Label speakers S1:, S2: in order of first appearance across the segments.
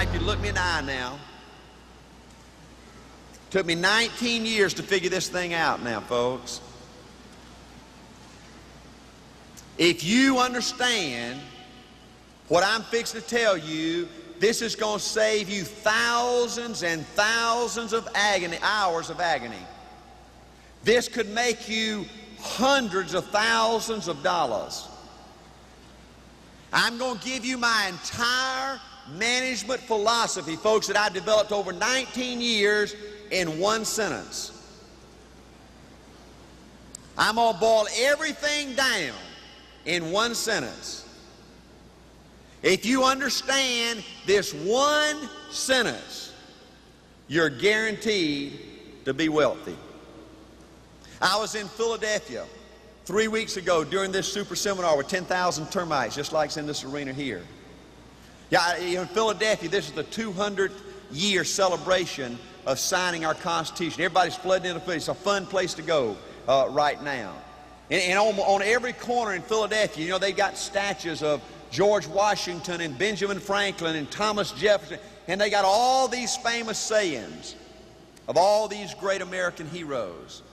S1: like you to look me in the eye now. Took me 19 years to figure this thing out now, folks. If you understand what I'm fixing to tell you, this is going to save you thousands and thousands of hours of agony. This could make you hundreds of thousands of dollars. I'm going to give you my entire management philosophy, folks, that I developed over 19 years in one sentence. I'm going to boil everything down in one sentence. If you understand this one sentence, you're guaranteed to be wealthy. I was in Philadelphia 3 weeks ago during this super seminar with 10,000 termites, just like it's in this arena here. Yeah, in Philadelphia, this is the 200th year celebration of signing our Constitution. Everybody's flooding into Philadelphia. It's a fun place to go right now. And on every corner in Philadelphia, you know, they've got statues of George Washington and Benjamin Franklin and Thomas Jefferson, and they got all these famous sayings of all these great American heroes.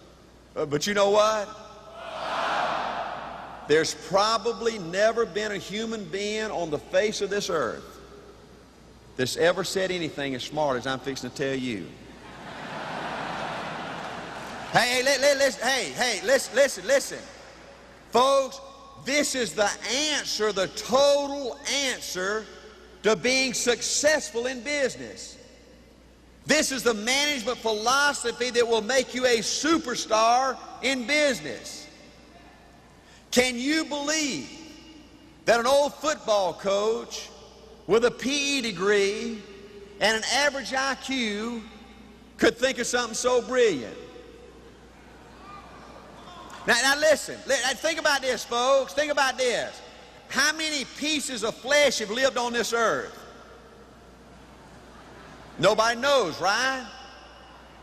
S1: But you know what? There's probably never been a human being on the face of this earth that's ever said anything as smart as I'm fixing to tell you. Listen. Folks, this is the answer, the total answer to being successful in business. This is the management philosophy that will make you a superstar in business. Can you believe that an old football coach with a PE degree and an average IQ could think of something so brilliant? Now listen, think about this, folks. Think about this. How many pieces of flesh have lived on this earth? Nobody knows, right?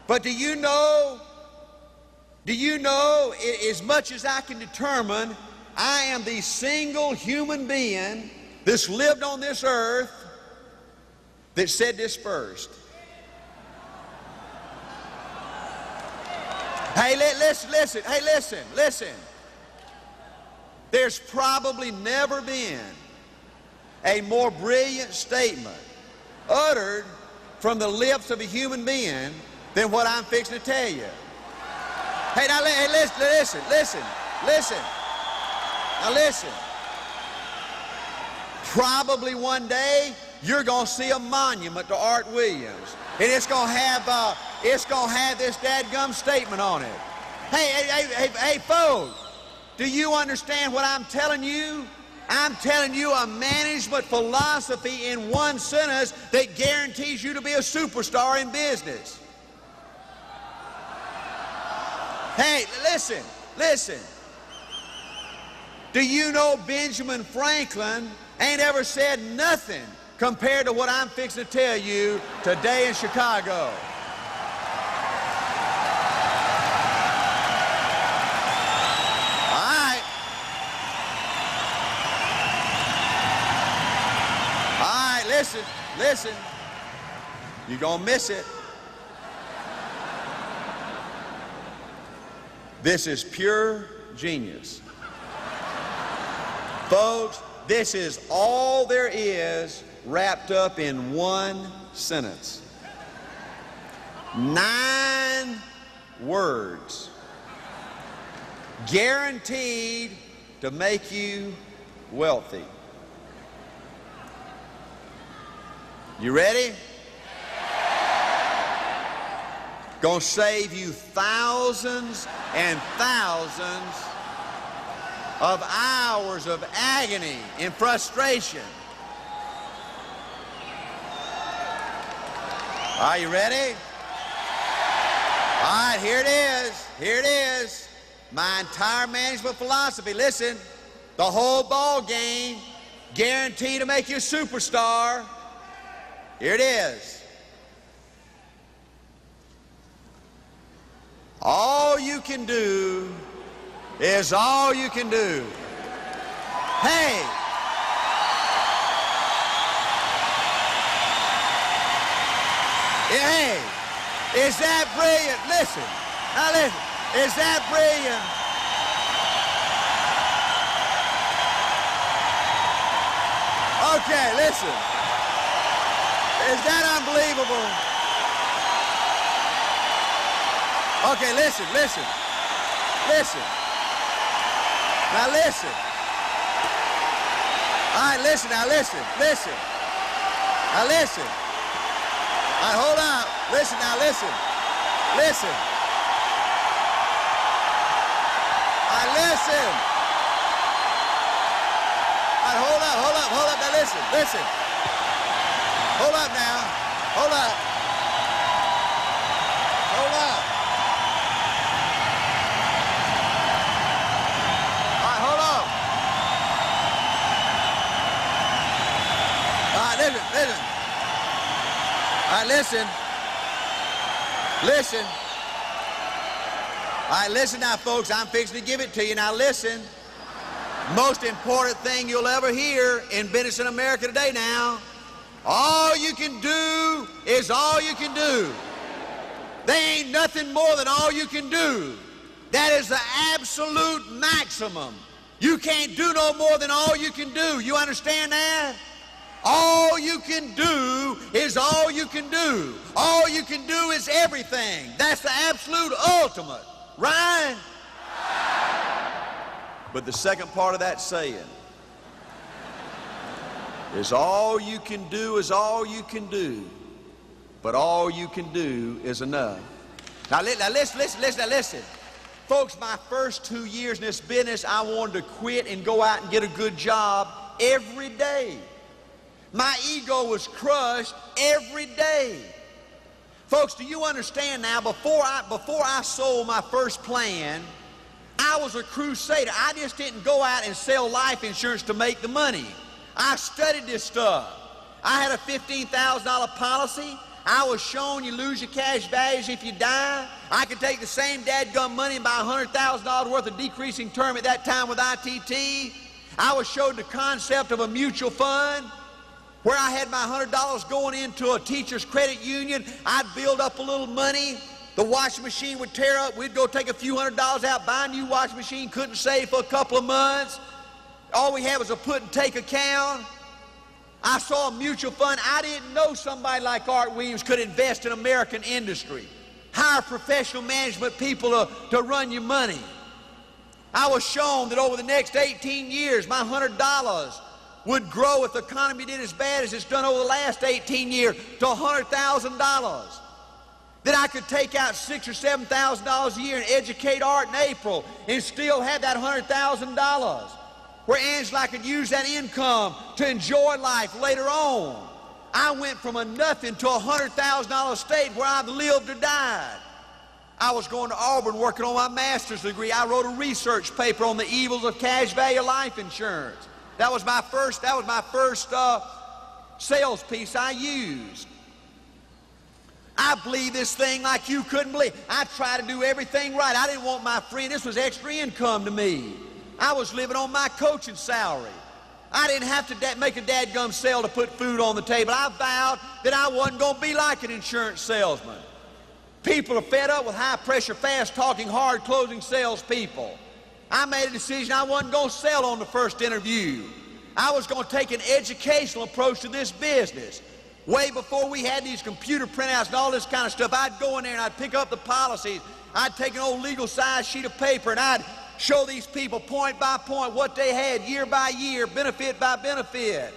S1: But do you know, as much as I can determine, I am the single human being that's lived on this earth that said this first. Hey, listen. There's probably never been a more brilliant statement uttered from the lips of a human being than what I'm fixing to tell you. Hey, now listen. Now listen. Probably one day you're going to see a monument to Art Williams, and it's going to have this dadgum statement on it. Hey, folks, do you understand what I'm telling you? I'm telling you a management philosophy in one sentence that guarantees you to be a superstar in business. Hey, listen. Do you know Benjamin Franklin ain't ever said nothing compared to what I'm fixing to tell you today in Chicago? Listen, you're gonna miss it. This is pure genius. Folks, this is all there is wrapped up in one sentence. 9 words. Guaranteed to make you wealthy. You ready? Gonna save you thousands and thousands of hours of agony and frustration. Are you ready? All right, here it is. My entire management philosophy. Listen, the whole ball game, guaranteed to make you a superstar. Here it is. All you can do is all you can do. Hey! Hey, is that brilliant? Listen. Now listen. Is that brilliant? Okay, listen. Is that unbelievable? Okay, listen. Listen. Now listen. All right, listen. Now listen. Now listen. All right, hold on. Listen now, listen. All right, listen. All right, hold up. Now listen. Hold up now. Hold up. All right, hold on. All right, listen. All right, listen. All right, listen now, folks. I'm fixing to give it to you. Now, listen. Most important thing you'll ever hear in business in America today now. All you can do is all you can do. There ain't nothing more than all you can do. That is the absolute maximum. You can't do no more than all you can do. You understand that? All you can do is all you can do. All you can do is everything. That's the absolute ultimate. Right? But the second part of that saying is all you can do is all you can do. But all you can do is enough. Now listen. Folks, my first 2 years in this business, I wanted to quit and go out and get a good job every day. My ego was crushed every day. Folks, do you understand now, before I sold my first plan, I was a crusader. I just didn't go out and sell life insurance to make the money. I studied this stuff. I had a $15,000 policy. I was shown you lose your cash values if you die. I could take the same dadgum money and buy $100,000 worth of decreasing term at that time with ITT. I was showed the concept of a mutual fund, where I had my $100 going into a teacher's credit union. I'd build up a little money. The washing machine would tear up. We'd go take a few $100s out, buy a new washing machine, couldn't save for a couple of months. All we had was a put and take account. I saw a mutual fund. I didn't know somebody like Art Williams could invest in American industry. Hire professional management people to run your money. I was shown that over the next 18 years, my $100 would grow if the economy did as bad as it's done over the last 18 years to $100,000. That I could take out $6,000 or $7,000 a year and educate Art in April and still have that $100,000. Where Angela, I could use that income to enjoy life later on. I went from a nothing to a $100,000 state where I've lived or died. I was going to Auburn working on my master's degree. I wrote a research paper on the evils of cash value life insurance. That was my first sales piece I used. I believe this thing like you couldn't believe. I tried to do everything right. I didn't want my friend. This was extra income to me. I was living on my coaching salary. I didn't have to make a dadgum sale to put food on the table. I vowed that I wasn't going to be like an insurance salesman. People are fed up with high-pressure, fast-talking, hard-closing salespeople. I made a decision I wasn't going to sell on the first interview. I was going to take an educational approach to this business. Way before we had these computer printouts and all this kind of stuff, I'd go in there and I'd pick up the policies. I'd take an old legal size sheet of paper and I'd show these people point by point what they had, year by year, benefit by benefit.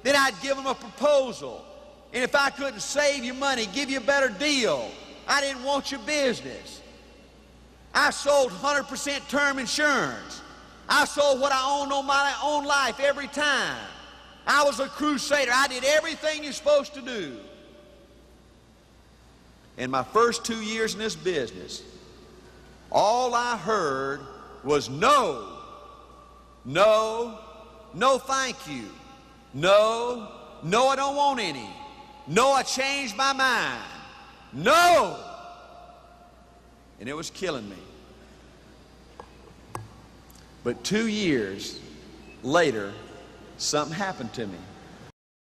S1: Then I'd give them a proposal. And if I couldn't save you money, give you a better deal, I didn't want your business. I sold 100% term insurance. I sold what I owned on my own life every time. I was a crusader. I did everything you're supposed to do. In my first 2 years in this business, all I heard was no, no, no thank you. No, no I don't want any. No, I changed my mind. No! And it was killing me. But 2 years later, something happened to me.